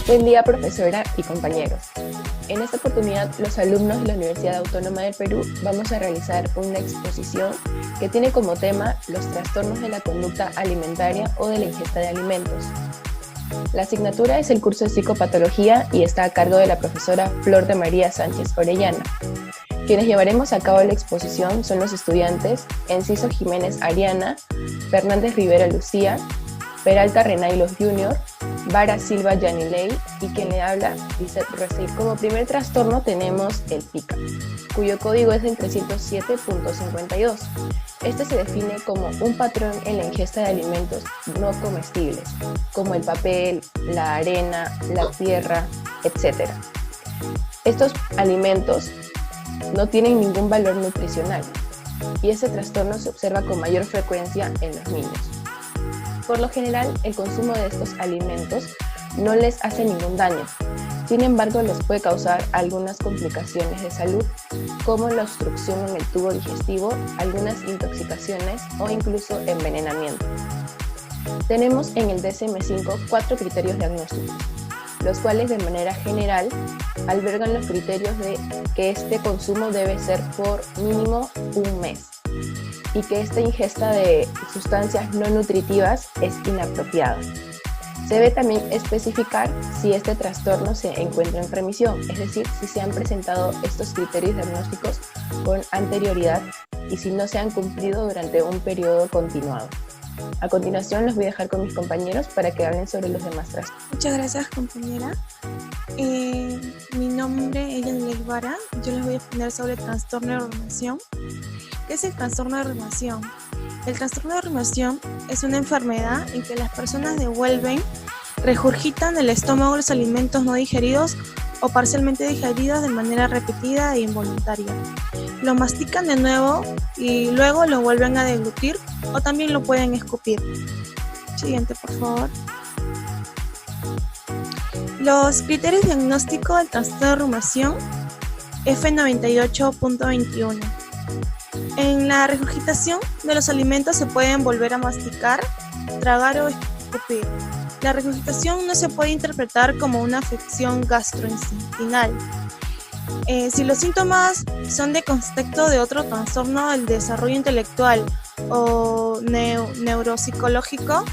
Buen día, profesora y compañeros. En esta oportunidad, los alumnos de la Universidad Autónoma del Perú vamos a realizar una exposición que tiene como tema los trastornos de la conducta alimentaria o de la ingesta de alimentos. La asignatura es el curso de psicopatología y está a cargo de la profesora Flor de María Sánchez Orellana. Quienes llevaremos a cabo la exposición son los estudiantes Enciso Jiménez Ariana, Fernández Rivera Lucía, Peralta Renailos Jr., Vara Silva Yanilei y quien le habla, Lizeth Racil. Como primer trastorno tenemos el PICA, cuyo código es el 307.52. Este se define como un patrón en la ingesta de alimentos no comestibles, como el papel, la arena, la tierra, etc. Estos alimentos no tienen ningún valor nutricional y este trastorno se observa con mayor frecuencia en los niños. Por lo general, el consumo de estos alimentos no les hace ningún daño. Sin embargo, les puede causar algunas complicaciones de salud, como la obstrucción en el tubo digestivo, algunas intoxicaciones o incluso envenenamiento. Tenemos en el DSM-5 4 criterios diagnósticos, los cuales de manera general albergan los criterios de que este consumo debe ser por mínimo un mes y que esta ingesta de sustancias no nutritivas es inapropiada. Se debe también especificar si este trastorno se encuentra en remisión, es decir, si se han presentado estos criterios diagnósticos con anterioridad y si no se han cumplido durante un periodo continuado. A continuación los voy a dejar con mis compañeros para que hablen sobre los demás trastornos. Muchas gracias, compañera. Mi nombre es Yanilei Vara. Yo les voy a exponer sobre el trastorno de rumiación. ¿Qué es el trastorno de rumiación? El trastorno de rumiación es una enfermedad en que las personas regurgitan el estómago los alimentos no digeridos o parcialmente digeridos de manera repetida e involuntaria. Lo mastican de nuevo y luego lo vuelven a deglutir o también lo pueden escupir. Siguiente, por favor. Los criterios diagnósticos del trastorno de rumiación F98.21. En la regurgitación de los alimentos se pueden volver a masticar, tragar o escupir. La regurgitación no se puede interpretar como una afección gastrointestinal. Si los síntomas son de contexto de otro trastorno del desarrollo intelectual o neuropsicológico,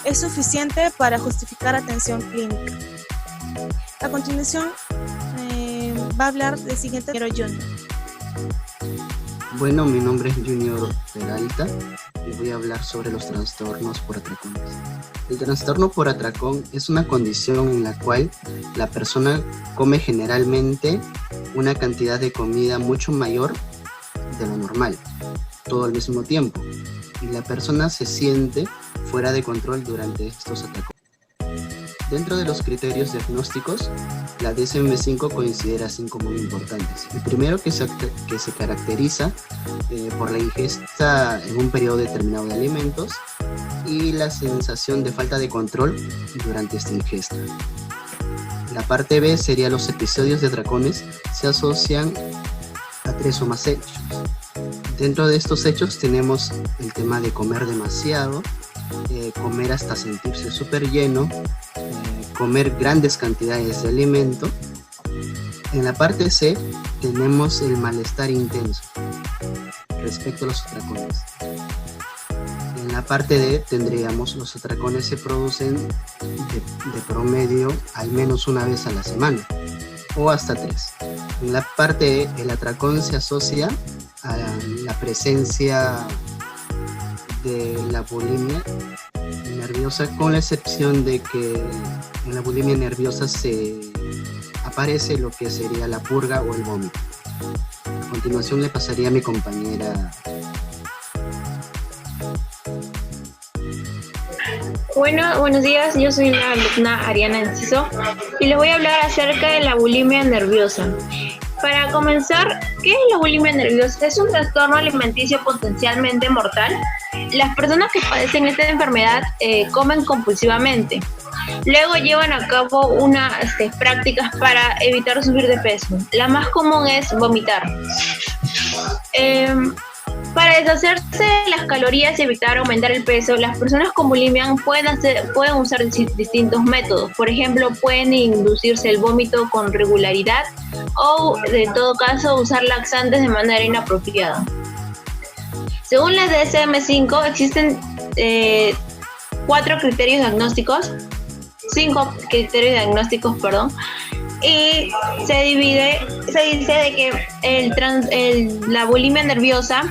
es suficiente para justificar atención clínica. A continuación, va a hablar del siguiente Junior. Bueno, mi nombre es Junior Peralta y voy a hablar sobre los trastornos por atracones. El trastorno por atracón es una condición en la cual la persona come generalmente una cantidad de comida mucho mayor de lo normal, todo al mismo tiempo, y la persona se siente fuera de control durante estos atracones. Dentro de los criterios diagnósticos, la DSM-5 considera 5 muy importantes. El primero que se caracteriza por la ingesta en un periodo determinado de alimentos y la sensación de falta de control durante esta ingesta. La parte B sería los episodios de atracones se asocian a 3 o más hechos. Dentro de estos hechos tenemos el tema de comer demasiado, comer hasta sentirse súper lleno, comer grandes cantidades de alimento. En la parte C tenemos el malestar intenso respecto a los atracones. En la parte D tendríamos los atracones se producen de promedio al menos una vez a la semana o hasta 3. En la parte E el atracón se asocia a la presencia de la bulimia nerviosa, con la excepción de que en la bulimia nerviosa se aparece lo que sería la purga o el vómito. A continuación le pasaría a mi compañera. Bueno, buenos días, yo soy la alumna Ariana Enciso y les voy a hablar acerca de la bulimia nerviosa. Para comenzar, ¿qué es la bulimia nerviosa? Es un trastorno alimenticio potencialmente mortal. Las personas que padecen esta enfermedad comen compulsivamente. Luego llevan a cabo unas prácticas para evitar subir de peso. La más común es vomitar. Para Para deshacerse de las calorías y evitar aumentar el peso, las personas con bulimia pueden usar distintos métodos. Por ejemplo, pueden inducirse el vómito con regularidad o, en todo caso, usar laxantes de manera inapropiada. Según la DSM-5, existen 5 criterios diagnósticos, y se dice de que la bulimia nerviosa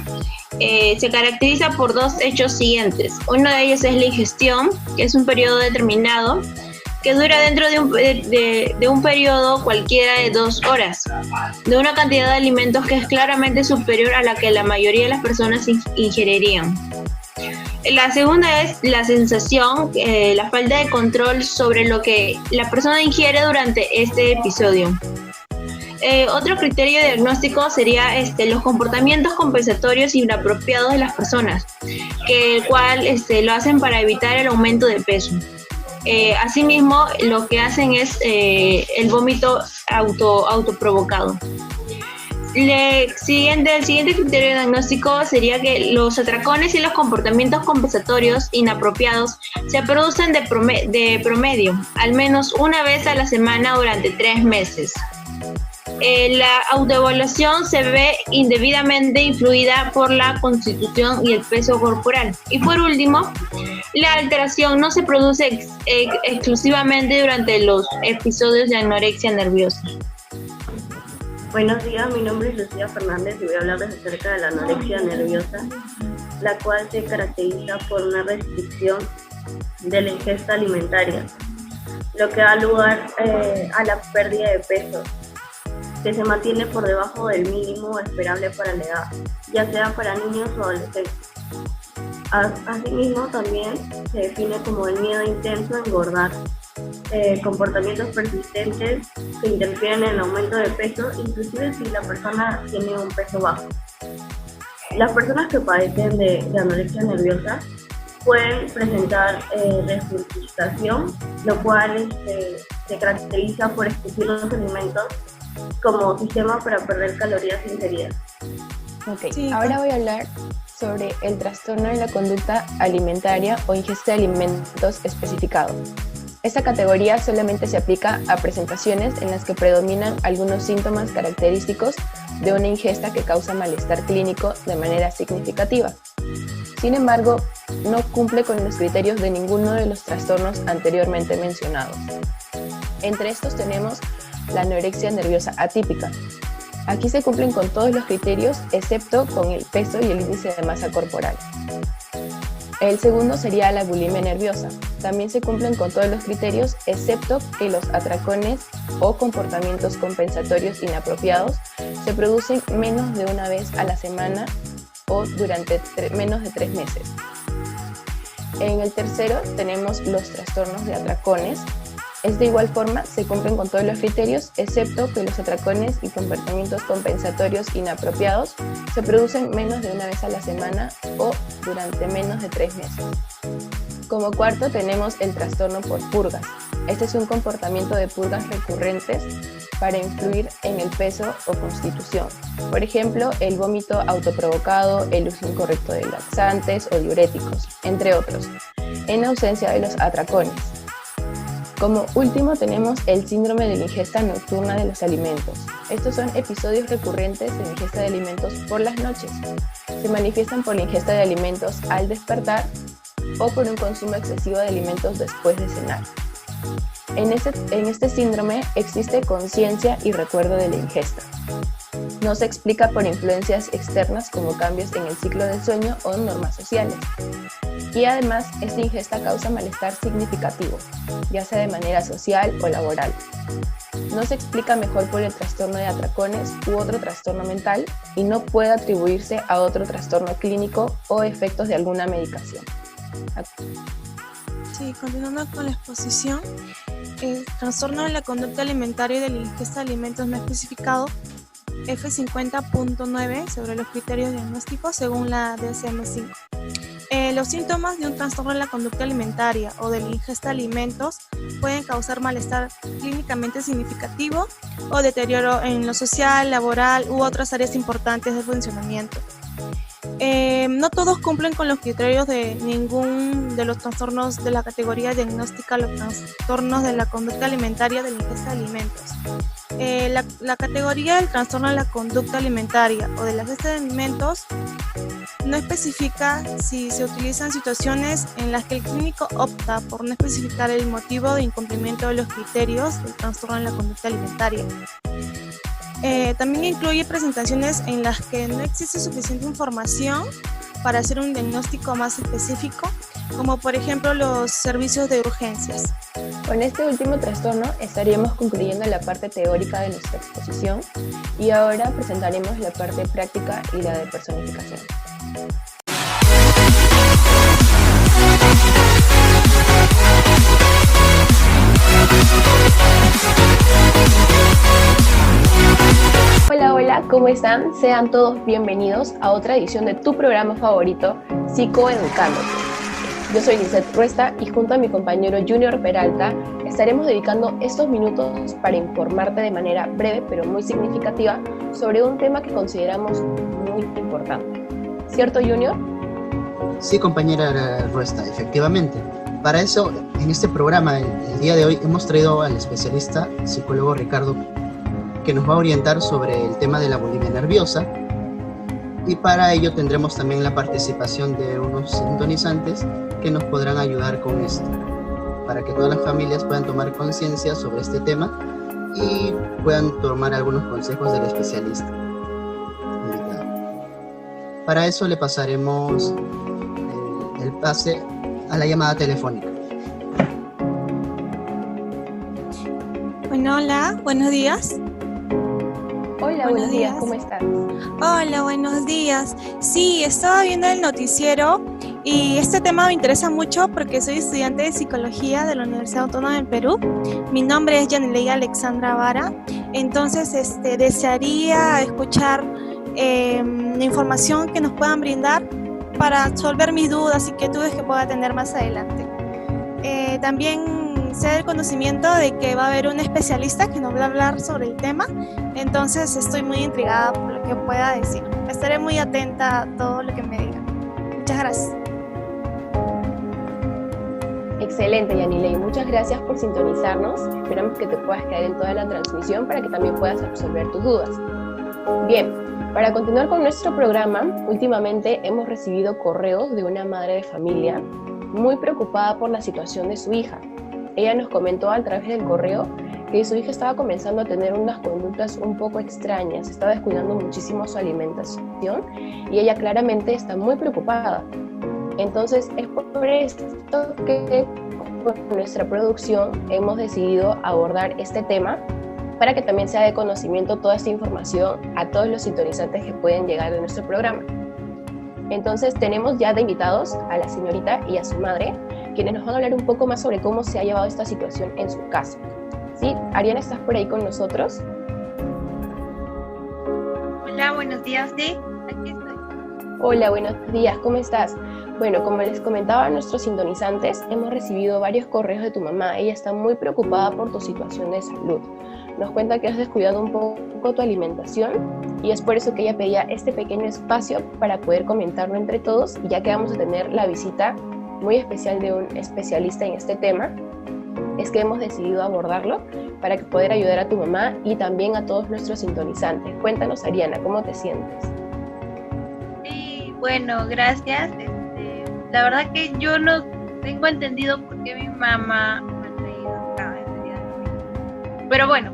se caracteriza por 2 hechos siguientes. Uno de ellos es la ingestión, que es un periodo determinado que dura dentro de un periodo cualquiera de 2 horas, de una cantidad de alimentos que es claramente superior a la que la mayoría de las personas ingerirían. La segunda es la sensación, la falta de control sobre lo que la persona ingiere durante este episodio. Otro criterio diagnóstico sería los comportamientos compensatorios inapropiados de las personas, el cual lo hacen para evitar el aumento de peso. Asimismo, lo que hacen es el vómito autoprovocado. El siguiente criterio diagnóstico sería que los atracones y los comportamientos compensatorios inapropiados se producen de promedio, al menos una vez a la semana durante 3 meses. La autoevaluación se ve indebidamente influida por la constitución y el peso corporal. Y por último, la alteración no se produce exclusivamente durante los episodios de anorexia nerviosa. Buenos días, mi nombre es Lucía Fernández y voy a hablarles acerca de la anorexia nerviosa, la cual se caracteriza por una restricción de la ingesta alimentaria, lo que da lugar a la pérdida de peso, que se mantiene por debajo del mínimo esperable para la edad, ya sea para niños o adolescentes. Asimismo, también se define como el miedo intenso a engordar, comportamientos persistentes que interfieren en el aumento de peso, inclusive si la persona tiene un peso bajo. Las personas que padecen de anorexia nerviosa pueden presentar regurgitación, lo cual se caracteriza por escupir los alimentos como sistema para perder calorías ingeridas. Ok, sí. Ahora voy a hablar sobre el trastorno de la conducta alimentaria o ingesta de alimentos especificado. Esta categoría solamente se aplica a presentaciones en las que predominan algunos síntomas característicos de una ingesta que causa malestar clínico de manera significativa. Sin embargo, no cumple con los criterios de ninguno de los trastornos anteriormente mencionados. Entre estos tenemos la anorexia nerviosa atípica. Aquí se cumplen con todos los criterios excepto con el peso y el índice de masa corporal. El segundo sería la bulimia nerviosa. También se cumplen con todos los criterios excepto que los atracones o comportamientos compensatorios inapropiados se producen menos de una vez a la semana o durante menos de 3 meses. En el tercero tenemos los trastornos de atracones. De igual forma, se cumplen con todos los criterios, excepto que los atracones y comportamientos compensatorios inapropiados se producen menos de una vez a la semana o durante menos de 3 meses. Como cuarto, tenemos el trastorno por purgas. Este es un comportamiento de purgas recurrentes para influir en el peso o constitución. Por ejemplo, el vómito autoprovocado, el uso incorrecto de laxantes o diuréticos, entre otros, en ausencia de los atracones. Como último tenemos el síndrome de la ingesta nocturna de los alimentos. Estos son episodios recurrentes de ingesta de alimentos por las noches. Se manifiestan por la ingesta de alimentos al despertar o por un consumo excesivo de alimentos después de cenar. En este síndrome existe conciencia y recuerdo de la ingesta. No se explica por influencias externas como cambios en el ciclo del sueño o normas sociales. Y además, esta ingesta causa malestar significativo, ya sea de manera social o laboral. No se explica mejor por el trastorno de atracones u otro trastorno mental y no puede atribuirse a otro trastorno clínico o efectos de alguna medicación. Sí, continuando con la exposición, el trastorno de la conducta alimentaria y de la ingesta de alimentos no especificado F50.9 sobre los criterios diagnósticos según la DSM-5. Los síntomas de un trastorno de la conducta alimentaria o de la ingesta de alimentos pueden causar malestar clínicamente significativo o deterioro en lo social, laboral u otras áreas importantes del funcionamiento. No todos cumplen con los criterios de ningún de los trastornos de la categoría diagnóstica, los trastornos de la conducta alimentaria de la ingesta de alimentos. La categoría del trastorno de la conducta alimentaria o de la ingesta de alimentos no especifica si se utilizan situaciones en las que el clínico opta por no especificar el motivo de incumplimiento de los criterios del trastorno de la conducta alimentaria. También incluye presentaciones en las que no existe suficiente información para hacer un diagnóstico más específico, como por ejemplo los servicios de urgencias. Con este último trastorno estaríamos concluyendo la parte teórica de nuestra exposición y ahora presentaremos la parte práctica y la de personificación. Hola, hola, ¿cómo están? Sean todos bienvenidos a otra edición de tu programa favorito, Psicoeducándote. Yo soy Lizeth Ruesta y junto a mi compañero Junior Peralta estaremos dedicando estos minutos para informarte de manera breve pero muy significativa sobre un tema que consideramos muy importante. ¿Cierto, Junior? Sí, compañera Ruesta, efectivamente. Para eso, en este programa, el día de hoy, hemos traído al especialista psicólogo Ricardo, que nos va a orientar sobre el tema de la bulimia nerviosa, y para ello tendremos también la participación de unos sintonizantes que nos podrán ayudar con esto, para que todas las familias puedan tomar conciencia sobre este tema y puedan tomar algunos consejos del especialista invitado. Para eso le pasaremos el pase a la llamada telefónica. Bueno, hola, buenos días. Hola, buenos días, ¿cómo estás? Hola, buenos días. Sí, estaba viendo el noticiero y este tema me interesa mucho porque soy estudiante de Psicología de la Universidad Autónoma del Perú. Mi nombre es Yanileia Alexandra Vara. Entonces, desearía escuchar la información que nos puedan brindar para resolver mis dudas y inquietudes que pueda tener más adelante. También sé del conocimiento de que va a haber un especialista que nos va a hablar sobre el tema, entonces estoy muy intrigada por lo que pueda decir. Estaré muy atenta a todo lo que me diga. Muchas gracias. Excelente, Yanilei. Muchas gracias por sintonizarnos. Esperamos que te puedas quedar en toda la transmisión para que también puedas resolver tus dudas. Bien, para continuar con nuestro programa, últimamente hemos recibido correos de una madre de familia muy preocupada por la situación de su hija. Ella nos comentó a través del correo que su hija estaba comenzando a tener unas conductas un poco extrañas, estaba descuidando muchísimo su alimentación y ella claramente está muy preocupada. Entonces es por esto que con nuestra producción hemos decidido abordar este tema para que también sea de conocimiento toda esta información a todos los sintonizantes que pueden llegar de nuestro programa. Entonces tenemos ya de invitados a la señorita y a su madre, quienes nos van a hablar un poco más sobre cómo se ha llevado esta situación en su casa. ¿Sí? Ariana, ¿estás por ahí con nosotros? Hola, buenos días, sí, aquí estoy. Hola, buenos días, ¿cómo estás? Bueno, como les comentaba a nuestros sintonizantes, hemos recibido varios correos de tu mamá. Ella está muy preocupada por tu situación de salud. Nos cuenta que has descuidado un poco tu alimentación y es por eso que ella pedía este pequeño espacio para poder comentarlo entre todos, ya que vamos a tener la visita muy especial de un especialista en este tema. Es que hemos decidido abordarlo para poder ayudar a tu mamá y también a todos nuestros sintonizantes. Cuéntanos, Ariana, ¿cómo te sientes? Sí, bueno, gracias. La verdad que yo no tengo entendido por qué mi mamá me ha traído acá el día de hoy. Pero bueno,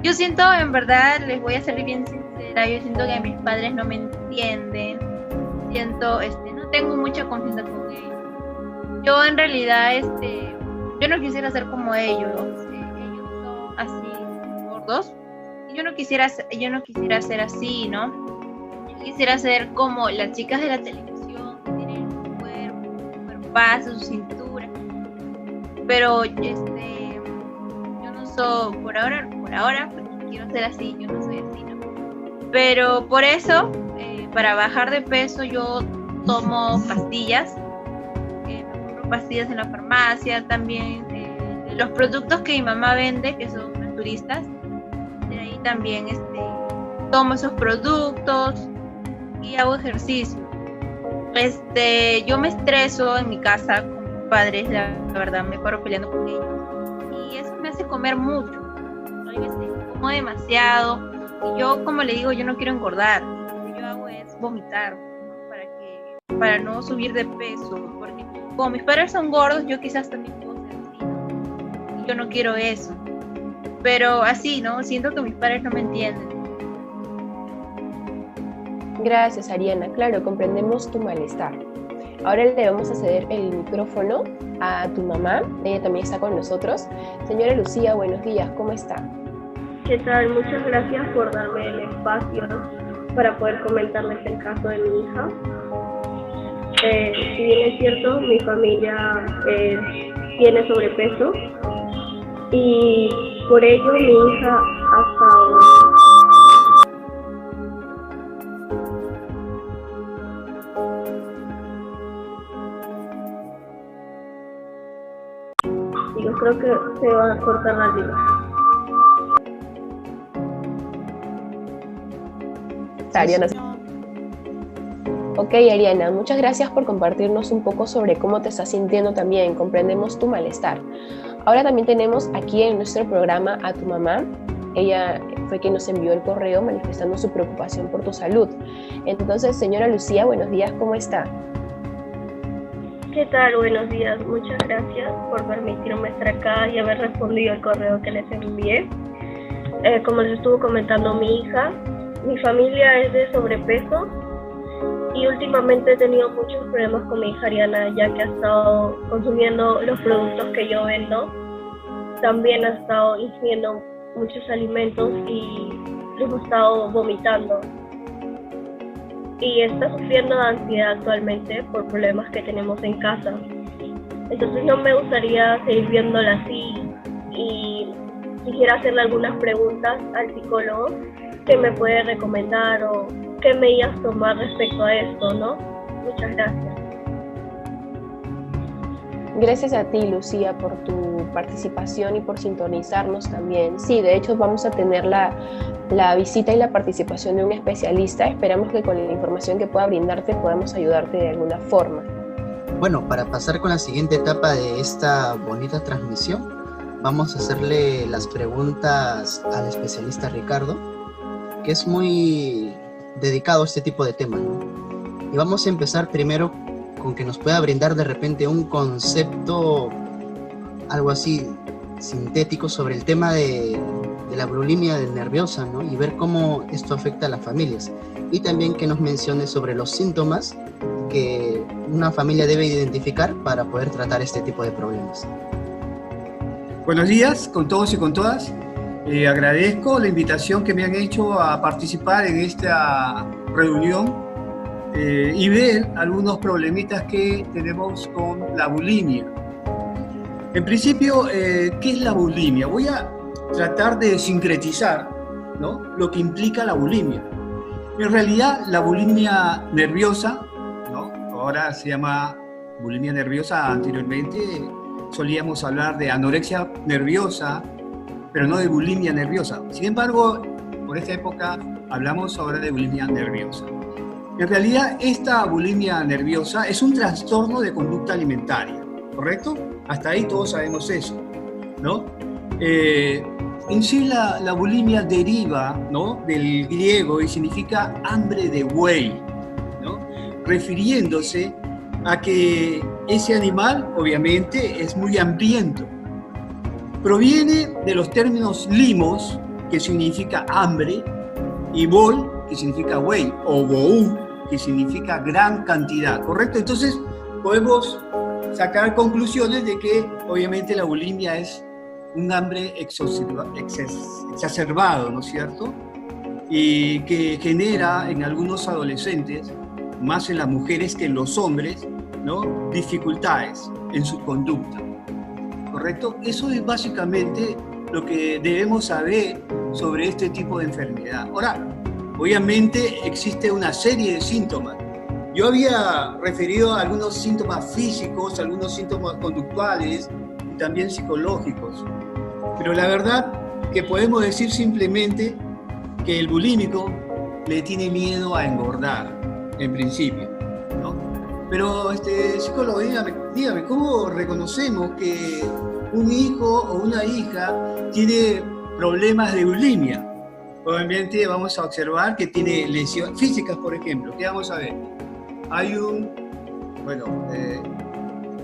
yo siento, en verdad, les voy a ser bien sincera, yo siento que mis padres no me entienden. Siento, no tengo mucha confianza con ellos. Yo en realidad, yo no quisiera ser como ellos. Ellos son así gordos. Y yo no quisiera ser así, ¿no? Yo quisiera ser como las chicas de la televisión, que tienen su cuerpo, su cuerpazo, su cintura. Pero yo no soy, por ahora, porque quiero ser así, yo no soy así, ¿no? Pero por eso, para bajar de peso, yo tomo pastillas. Pastillas en la farmacia, también los productos que mi mamá vende, que son naturistas, de ahí también tomo esos productos y hago ejercicio. yo me estreso en mi casa con mis padres, la verdad, me paro peleando con ellos. Y eso me hace comer mucho. Hay veces como demasiado. Y yo, como le digo, yo no quiero engordar. Lo que yo hago es vomitar, ¿no? Para no subir de peso. Porque como mis padres son gordos, yo quizás también puedo ser así, ¿no? Y yo no quiero eso. Pero así, ¿no? Siento que mis padres no me entienden. Gracias, Ariana. Claro, comprendemos tu malestar. Ahora le vamos a ceder el micrófono a tu mamá. Ella también está con nosotros. Señora Lucía, buenos días. ¿Cómo está? ¿Qué tal? Muchas gracias por darme el espacio para poder comentarles el caso de mi hija. Si bien es cierto, mi familia tiene sobrepeso y por ello mi hija ha estado... Yo creo que se va a cortar la línea. Ariana. Ok, Ariana, muchas gracias por compartirnos un poco sobre cómo te estás sintiendo también. Comprendemos tu malestar. Ahora también tenemos aquí en nuestro programa a tu mamá. Ella fue quien nos envió el correo manifestando su preocupación por tu salud. Entonces, señora Lucía, buenos días, ¿cómo está? ¿Qué tal? Buenos días. Muchas gracias por permitirme estar acá y haber respondido el correo que les envié. Como les estuvo comentando mi hija, mi familia es de sobrepeso y últimamente he tenido muchos problemas con mi hija Ariana, ya que ha estado consumiendo los productos que yo vendo. También ha estado ingiriendo muchos alimentos y hemos estado vomitando. Y está sufriendo de ansiedad actualmente por problemas que tenemos en casa. Entonces no me gustaría seguir viéndola así y quisiera hacerle algunas preguntas al psicólogo que me puede recomendar o qué medidas tomar respecto a esto, ¿no? Muchas gracias. Gracias a ti, Lucía, por tu participación y por sintonizarnos también. Sí, de hecho vamos a tener la visita y la participación de un especialista. Esperamos que con la información que pueda brindarte podamos ayudarte de alguna forma. Bueno, para pasar con la siguiente etapa de esta bonita transmisión, vamos a hacerle las preguntas al especialista Ricardo, que es muy dedicado a este tipo de temas, ¿no? Y vamos a empezar primero con que nos pueda brindar de repente un concepto, algo así sintético sobre el tema de la bulimia nerviosa, ¿no? Y ver cómo esto afecta a las familias. Y también que nos mencione sobre los síntomas que una familia debe identificar para poder tratar este tipo de problemas. Buenos días con todos y con todas. Agradezco la invitación que me han hecho a participar en esta reunión y ver algunos problemitas que tenemos con la bulimia. En principio, ¿qué es la bulimia? Voy a tratar de sincretizar, ¿no?, lo que implica la bulimia. En realidad, la bulimia nerviosa, ¿no?, ahora se llama bulimia nerviosa, anteriormente solíamos hablar de anorexia nerviosa, pero no de bulimia nerviosa. Sin embargo, por esta época hablamos ahora de bulimia nerviosa. En realidad, esta bulimia nerviosa es un trastorno de conducta alimentaria, ¿correcto? Hasta ahí todos sabemos eso, ¿no? En sí la bulimia deriva, ¿no?, del griego y significa hambre de buey, ¿no?, refiriéndose a que ese animal obviamente es muy hambriento. Proviene de los términos limos, que significa hambre, y bol, que significa buey, o boú, que significa gran cantidad, ¿correcto? Entonces podemos sacar conclusiones de que obviamente la bulimia es un hambre exacerbado, ¿no es cierto? Y que genera en algunos adolescentes, más en las mujeres que en los hombres, ¿no?, dificultades en su conducta, ¿correcto? Eso es básicamente lo que debemos saber sobre este tipo de enfermedad. Ahora, obviamente existe una serie de síntomas. Yo había referido a algunos síntomas físicos, algunos síntomas conductuales y también psicológicos. Pero la verdad que podemos decir simplemente que el bulímico le tiene miedo a engordar, en principio, ¿no? Pero, psicólogo, dígame, ¿cómo reconocemos que un hijo o una hija tiene problemas de bulimia? Obviamente vamos a observar que tiene lesiones físicas, por ejemplo. ¿Qué vamos a ver?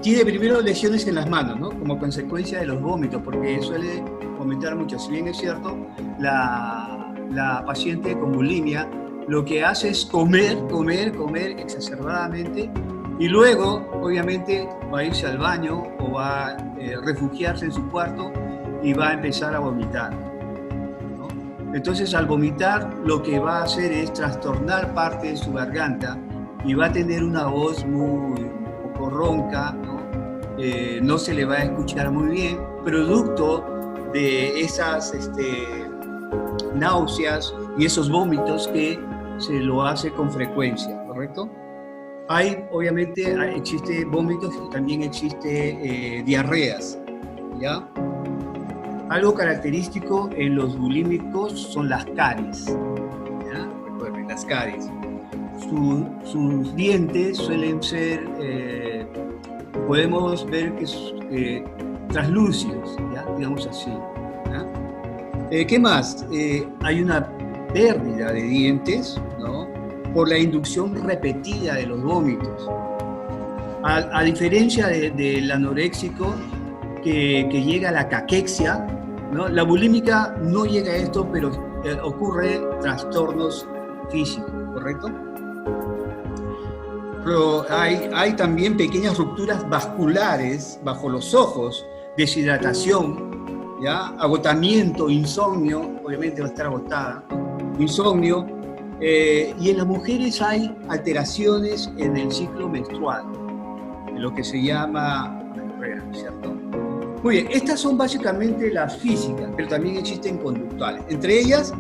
Tiene primero lesiones en las manos, ¿no? Como consecuencia de los vómitos, porque suele vomitar mucho. Si bien es cierto, la paciente con bulimia lo que hace es comer exacerbadamente, y luego, obviamente, va a irse al baño o va a refugiarse en su cuarto y va a empezar a vomitar, ¿no? Entonces, al vomitar, lo que va a hacer es trastornar parte de su garganta y va a tener una voz un poco ronca, ¿no? No se le va a escuchar muy bien, producto de esas náuseas y esos vómitos que se lo hace con frecuencia, ¿correcto? Obviamente existe vómitos y también existe diarreas, ¿ya? Algo característico en los bulímicos son las caries, ¿ya? Recuerden, las caries. Sus dientes suelen ser, podemos ver que translúcidos, ¿ya? Digamos así, ¿ya? ¿Qué más? Hay una pérdida de dientes, ¿no? Por la inducción repetida de los vómitos. A diferencia del anoréxico que llega a la caquexia, ¿no? La bulímica no llega a esto, pero ocurre trastornos físicos, ¿correcto? Pero hay también pequeñas rupturas vasculares bajo los ojos, deshidratación, ¿ya? Agotamiento, insomnio, obviamente va a estar agotada, ¿no? Insomnio, y en las mujeres hay alteraciones en el ciclo menstrual, en lo que se llama amenorrea, ¿cierto? Muy bien, estas son básicamente las físicas, pero también existen conductuales. Entre ellas,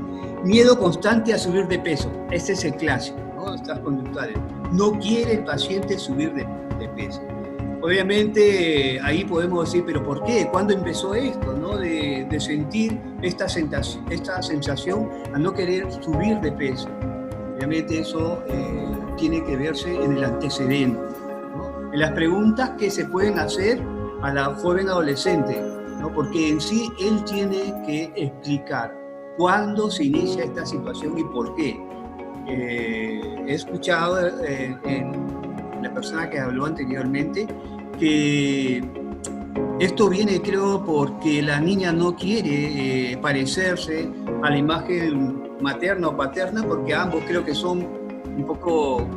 miedo constante a subir de peso. Este es el clásico, ¿no? Estas conductuales. No quiere el paciente subir de peso. Obviamente, ahí podemos decir, ¿pero por qué? ¿Cuándo empezó esto, no? De sentir esta sensación a no querer subir de peso. Obviamente eso tiene que verse en el antecedente, ¿no? En las preguntas que se pueden hacer a la joven adolescente, ¿no? Porque en sí él tiene que explicar cuándo se inicia esta situación y por qué. He escuchado en la persona que habló anteriormente que esto viene, creo, porque la niña no quiere parecerse a la imagen materna o paterna, porque ambos creo que son un poco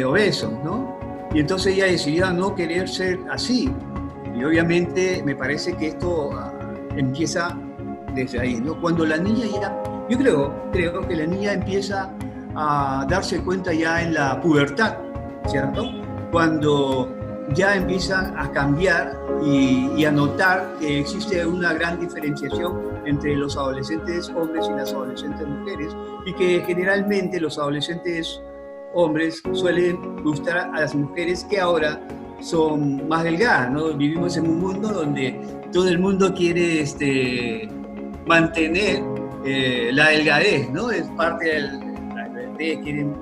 obesos, ¿no? Y entonces ella decidió no querer ser así. Y obviamente me parece que esto empieza desde ahí, ¿no? Cuando la niña ya, yo creo que la niña empieza a darse cuenta ya en la pubertad, ¿cierto? Cuando ya empiezan a cambiar y a notar que existe una gran diferenciación entre los adolescentes hombres y las adolescentes mujeres, y que generalmente los adolescentes hombres suelen gustar a las mujeres que ahora son más delgadas, ¿no? Vivimos en un mundo donde todo el mundo quiere mantener la delgadez, ¿no? Es parte la delgadez, quieren,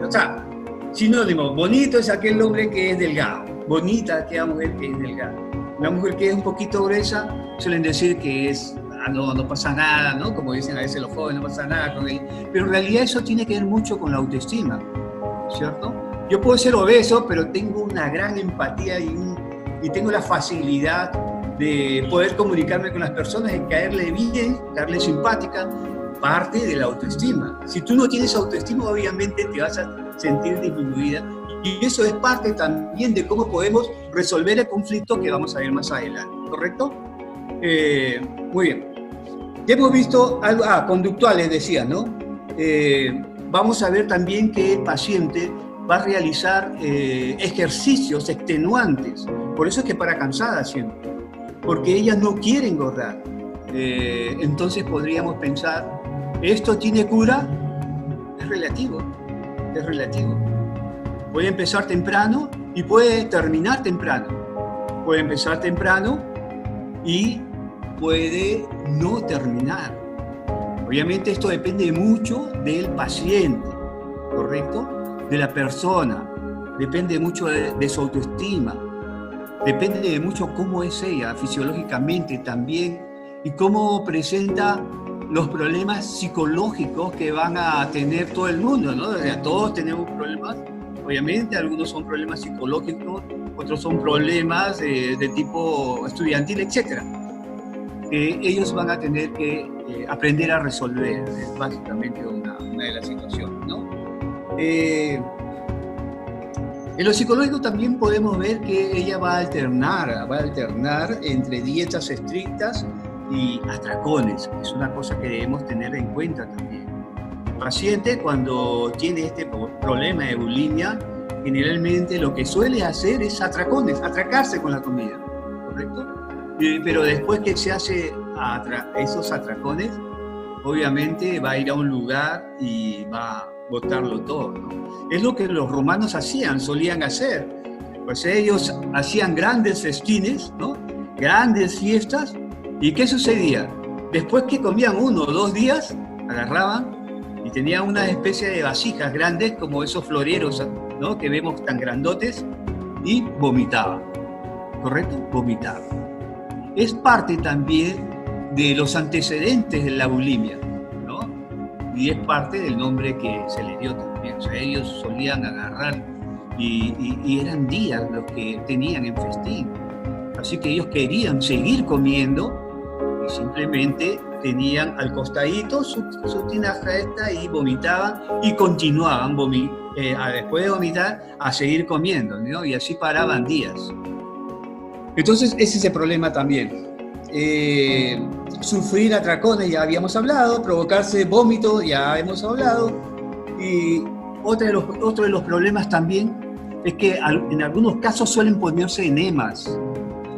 o sea, sinónimo, bonito es aquel hombre que es delgado, bonita aquella mujer que es delgada. Una mujer que es un poquito gruesa suelen decir que no pasa nada, ¿no? Como dicen a veces los jóvenes, no pasa nada con él. Pero en realidad eso tiene que ver mucho con la autoestima, ¿cierto? Yo puedo ser obeso, pero tengo una gran empatía y tengo la facilidad de poder comunicarme con las personas y caerle bien, caerle simpática, parte de la autoestima. Si tú no tienes autoestima, obviamente te vas a sentir disminuida, y eso es parte también de cómo podemos resolver el conflicto que vamos a ver más adelante, ¿correcto? Muy bien. Ya hemos visto algo, conductuales decía, ¿no? Vamos a ver también que el paciente va a realizar ejercicios extenuantes, por eso es que para cansada siempre, porque ella no quiere engordar. Entonces podríamos pensar, ¿esto tiene cura? Es relativo, es relativo. Puede empezar temprano y puede terminar temprano. Puede empezar temprano y puede no terminar. Obviamente esto depende mucho del paciente, ¿correcto? De la persona. depende mucho de su autoestima, depende de mucho cómo es ella fisiológicamente también y cómo presenta los problemas psicológicos que van a tener todo el mundo, ¿no? O sea, todos tenemos problemas, obviamente, algunos son problemas psicológicos, otros son problemas de tipo estudiantil, etc. Ellos van a tener que aprender a resolver, es básicamente una de las situaciones, ¿no? En lo psicológico también podemos ver que ella va a alternar entre dietas estrictas y atracones. Es una cosa que debemos tener en cuenta también. El paciente, cuando tiene este problema de bulimia, generalmente lo que suele hacer es atracarse con la comida, ¿correcto? Pero después que se hace esos atracones, obviamente va a ir a un lugar y va a botarlo todo, ¿no? Es lo que los romanos solían hacer. Pues ellos hacían grandes festines, ¿no? Grandes fiestas. ¿Y qué sucedía? Después que comían 1 o 2 días, agarraban y tenían una especie de vasijas grandes, como esos floreros, ¿no? Que vemos tan grandotes, y vomitaban, ¿correcto? Vomitaban. Es parte también de los antecedentes de la bulimia, ¿no? Y es parte del nombre que se le dio también. O sea, ellos solían agarrar y eran días los que tenían en festín. Así que ellos querían seguir comiendo y simplemente tenían al costadito su tinaja esta y vomitaban y continuaban después de vomitar a seguir comiendo, ¿no? Y así paraban días. Entonces ese es el problema también. Sufrir atracones, ya habíamos hablado, provocarse vómito, ya hemos hablado, y otro de los problemas también es que en algunos casos suelen ponerse enemas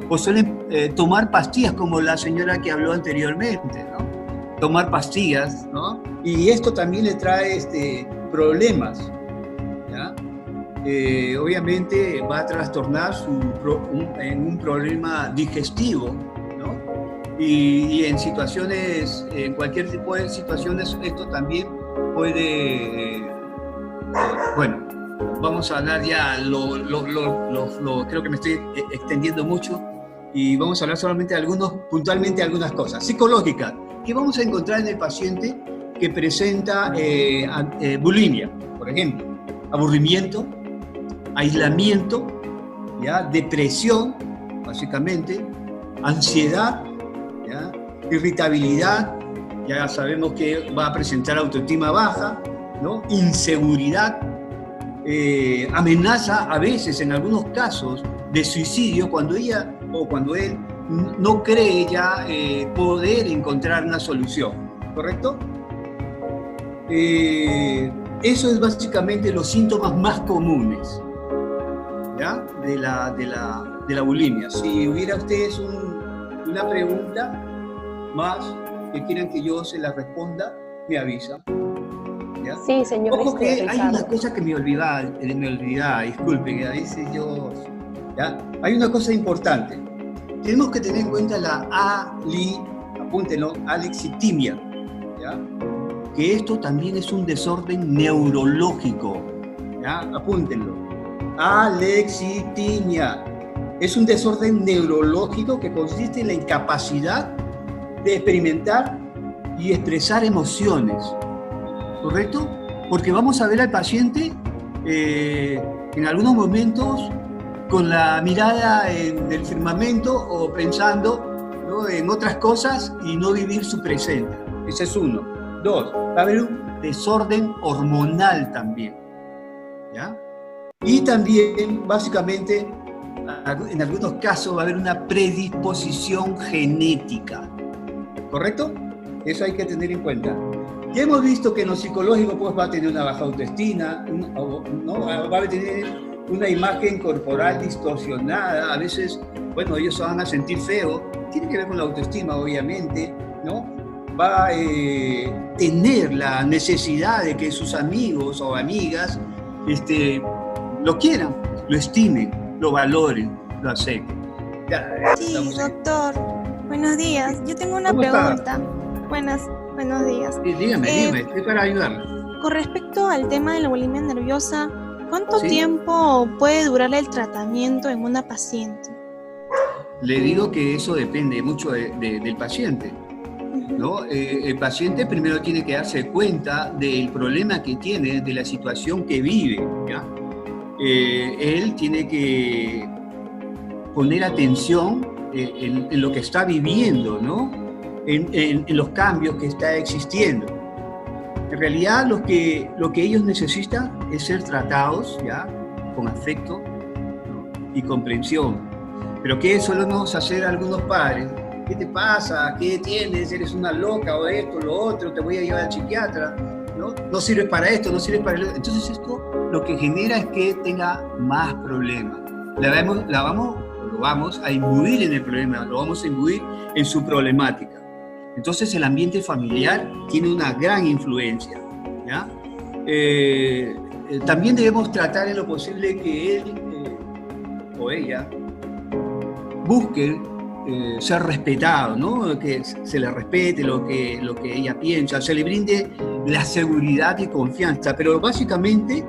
o suelen tomar pastillas, como la señora que habló anteriormente, ¿no? Tomar pastillas, ¿no? Y esto también le trae problemas, ¿ya? Obviamente va a trastornar en un problema digestivo, ¿no? Y en cualquier tipo de situaciones, esto también puede, bueno, vamos a hablar ya, creo que me estoy extendiendo mucho, y vamos a hablar solamente puntualmente algunas cosas psicológicas que vamos a encontrar en el paciente que presenta bulimia, por ejemplo, aburrimiento, aislamiento, ¿ya? Depresión, básicamente, ansiedad, ¿ya? Irritabilidad, ya sabemos que va a presentar autoestima baja, ¿no? Inseguridad, amenaza a veces, en algunos casos, de suicidio cuando ella o cuando él no cree ya poder encontrar una solución, ¿correcto? Eso es básicamente los síntomas más comunes, ¿ya? de la bulimia. Si hubiera ustedes una pregunta más que quieran que yo se la responda, me avisan. ¿Ya? Sí, señor. Ojo que hay una cosa que me olvidaba, disculpe, que a veces yo... ¿ya? Hay una cosa importante. Tenemos que tener en cuenta apúntenlo, alexitimia, ¿ya? Que esto también es un desorden neurológico, ¿ya? Apúntenlo. Alexitimia es un desorden neurológico que consiste en la incapacidad de experimentar y expresar emociones, ¿correcto? Porque vamos a ver al paciente en algunos momentos con la mirada en el firmamento o pensando, ¿no? En otras cosas y no vivir su presente. Ese es uno. 2, va a haber un desorden hormonal también, ¿ya? Y también, básicamente, en algunos casos va a haber una predisposición genética, ¿correcto? Eso hay que tener en cuenta. Ya hemos visto que en lo psicológico pues, va a tener una baja autoestima, ¿no? Va a tener una imagen corporal distorsionada, a veces, bueno, ellos se van a sentir feos, tiene que ver con la autoestima, obviamente, ¿no? Va a tener la necesidad de que sus amigos o amigas lo quieran, lo estimen, lo valoren, lo acepten. Sí, doctor. Buenos días. Yo tengo una pregunta. Buenos días. Sí, dígame, estoy para ayudarle. Con respecto al tema de la bulimia nerviosa, ¿Cuánto ¿Sí? tiempo puede durar el tratamiento en una paciente? Le digo que eso depende mucho del paciente, ¿no? El paciente primero tiene que darse cuenta del problema que tiene, de la situación que vive, ¿ya? Él tiene que poner atención en lo que está viviendo, ¿no? En los cambios que está existiendo. En realidad lo que ellos necesitan es ser tratados, ¿ya? Con afecto, ¿no? Y comprensión. Pero ¿qué solemos hacer algunos padres? ¿Qué te pasa? ¿Qué tienes? ¿Eres una loca o esto, lo otro? ¿Te voy a llevar al psiquiatra? ¿No? No sirves para esto, no sirves para el otro. Entonces esto lo que genera es que tenga más problemas. Lo vamos a imbuir en el problema, lo vamos a imbuir en su problemática. Entonces el ambiente familiar tiene una gran influencia, ¿ya? También debemos tratar en lo posible que él o ella busque ser respetado, ¿no? Que se le respete lo que ella piensa, se le brinde la seguridad y confianza, pero básicamente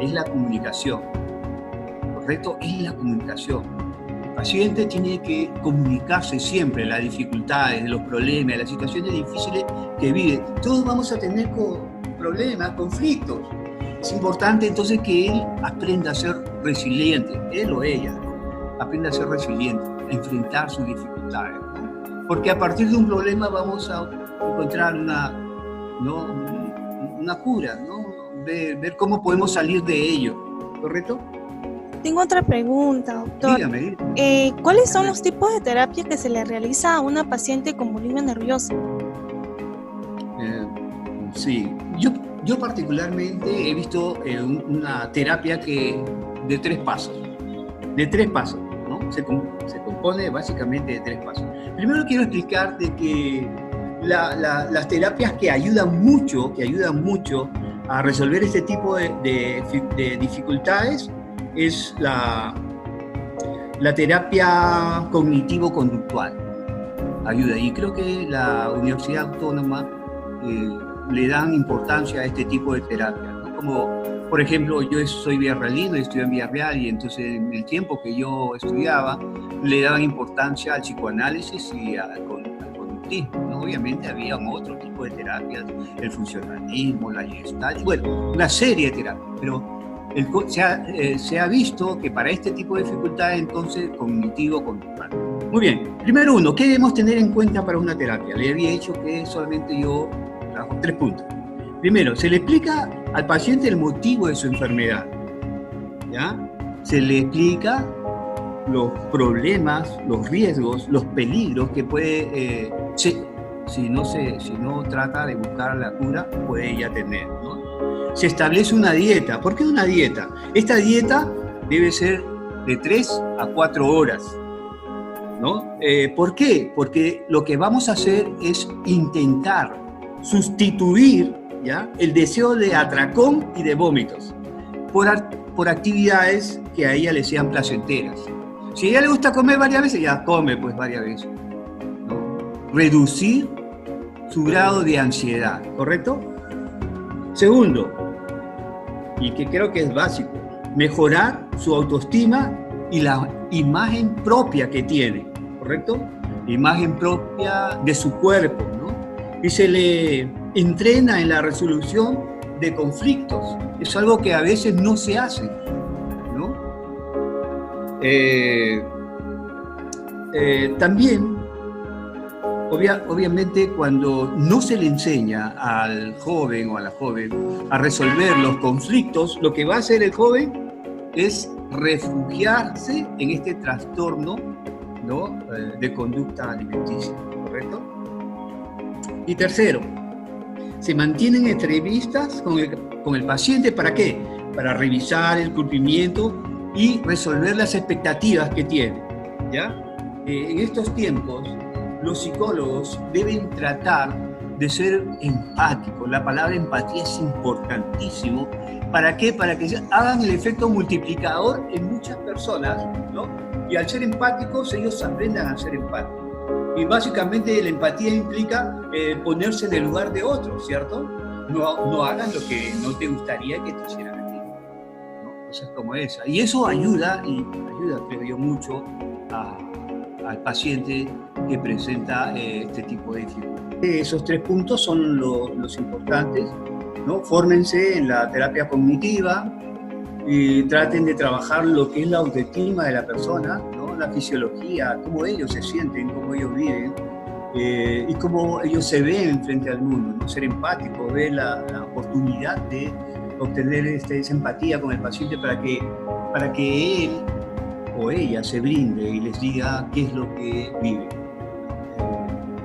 es la comunicación, ¿correcto? Es la comunicación. El paciente tiene que comunicarse siempre las dificultades, los problemas, las situaciones difíciles que vive. Todos vamos a tener problemas, conflictos. Es importante entonces que él aprenda a ser resiliente, él o ella, aprenda a ser resiliente, a enfrentar sus dificultades, ¿no? Porque a partir de un problema vamos a encontrar una cura, ¿no? Ver cómo podemos salir de ello, ¿correcto? Tengo otra pregunta, doctor. Dígame. ¿Cuáles son los tipos de terapia que se le realiza a una paciente con bulimia nerviosa? Sí, yo particularmente he visto una terapia de 3 pasos. De 3 pasos, ¿no? Se compone básicamente de 3 pasos. Primero quiero explicar de que las terapias que ayudan mucho a resolver este tipo de dificultades es la terapia cognitivo-conductual. Ayuda, y creo que la Universidad Autónoma le dan importancia a este tipo de terapia, ¿no? Como, por ejemplo, yo soy villarrealino y estudié en Villarreal, y entonces en el tiempo que yo estudiaba le daban importancia al psicoanálisis y al conductismo, ¿no? Obviamente había otro tipo de terapias, el funcionalismo, la gestalt, bueno, una serie de terapias, pero se ha visto que para este tipo de dificultades, entonces, cognitivo-conductual. Muy bien, primero ¿qué debemos tener en cuenta para una terapia? Le había dicho que solamente yo trabajo 3 puntos. Primero, se le explica al paciente el motivo de su enfermedad, ¿ya? Se le explica los problemas, los riesgos, los peligros que puede, si no trata de buscar la cura, puede ella tener, ¿no? Se establece una dieta. ¿Por qué una dieta? Esta dieta debe ser de 3 a 4 horas, ¿no? ¿Por qué? Porque lo que vamos a hacer es intentar sustituir, ¿ya?, el deseo de atracón y de vómitos por actividades que a ella le sean placenteras. Si a ella le gusta comer varias veces, ya come pues varias veces, ¿no? Reducir su grado de ansiedad, ¿correcto? Segundo, y que creo que es básico, mejorar su autoestima y la imagen propia que tiene, ¿correcto? La imagen propia de su cuerpo, ¿no? Y se le entrena en la resolución de conflictos. Es algo que a veces no se hace, ¿no? También, obviamente, cuando no se le enseña al joven o a la joven a resolver los conflictos, lo que va a hacer el joven es refugiarse en este trastorno, ¿no?, de conducta alimenticia, ¿correcto? Y tercero, se mantienen entrevistas con el paciente. ¿Para qué? Para revisar el cumplimiento y resolver las expectativas que tiene, ¿ya? En estos tiempos, los psicólogos deben tratar de ser empáticos. La palabra empatía es importantísimo. ¿Para qué? Para que hagan el efecto multiplicador en muchas personas, ¿no? Y al ser empáticos, ellos aprendan a ser empáticos. Y básicamente la empatía implica ponerse en el lugar de otros, ¿cierto? No hagan lo que no te gustaría que te hicieran a ti, ¿no? O cosas como esa. Y eso ayuda creo yo, mucho al paciente que presenta este tipo de dificultades. Esos 3 puntos son los importantes, ¿no? Fórmense en la terapia cognitiva, y traten de trabajar lo que es la autoestima de la persona, ¿no? La fisiología, cómo ellos se sienten, cómo ellos viven, y cómo ellos se ven frente al mundo, ¿no? Ser empático, ver la oportunidad de obtener esa empatía con el paciente para que él o ella se brinde y les diga qué es lo que vive,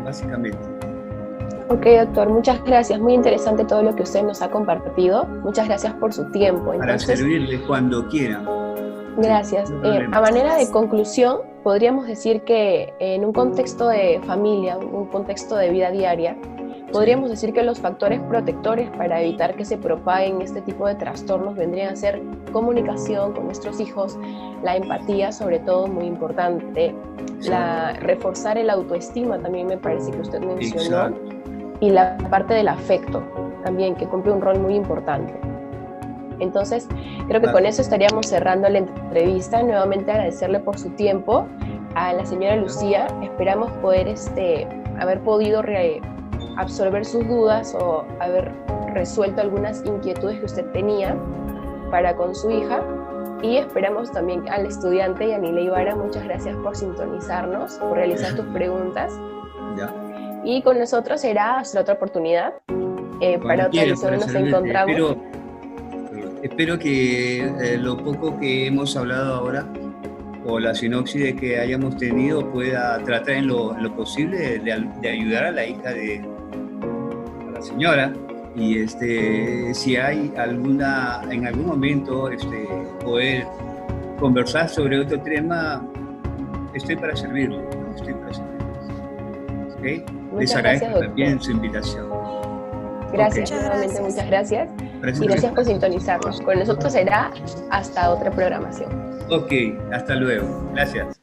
básicamente. Ok, doctor, muchas gracias. Muy interesante todo lo que usted nos ha compartido. Muchas gracias por su tiempo. Para servirles cuando quieran. Gracias. A manera de conclusión, podríamos decir que en un contexto de familia, un contexto de vida diaria, podríamos decir que los factores protectores para evitar que se propaguen este tipo de trastornos vendrían a ser comunicación con nuestros hijos, la empatía, sobre todo, muy importante, reforzar el autoestima, también me parece que usted mencionó, y la parte del afecto, también, que cumple un rol muy importante. Entonces, creo que con eso estaríamos cerrando la entrevista. Nuevamente agradecerle por su tiempo a la señora Lucía. Esperamos poder haber podido absorber sus dudas o haber resuelto algunas inquietudes que usted tenía para con su hija, y esperamos también al estudiante Yanile Ibarra. Muchas gracias por sintonizarnos, por realizar tus preguntas. Y con nosotros será hasta otra oportunidad. Para otra edición nos encontramos. Espero que lo poco que hemos hablado ahora, o la sinopsis de que hayamos tenido, pueda tratar en lo posible de ayudar a la hija de la señora, y si hay en algún momento poder conversar sobre otro tema, estoy para servirle, ¿okay? Les agradezco también su invitación. Gracias, nuevamente, muchas gracias. Y gracias por sintonizarnos. Con nosotros será hasta otra programación. Ok, hasta luego. Gracias.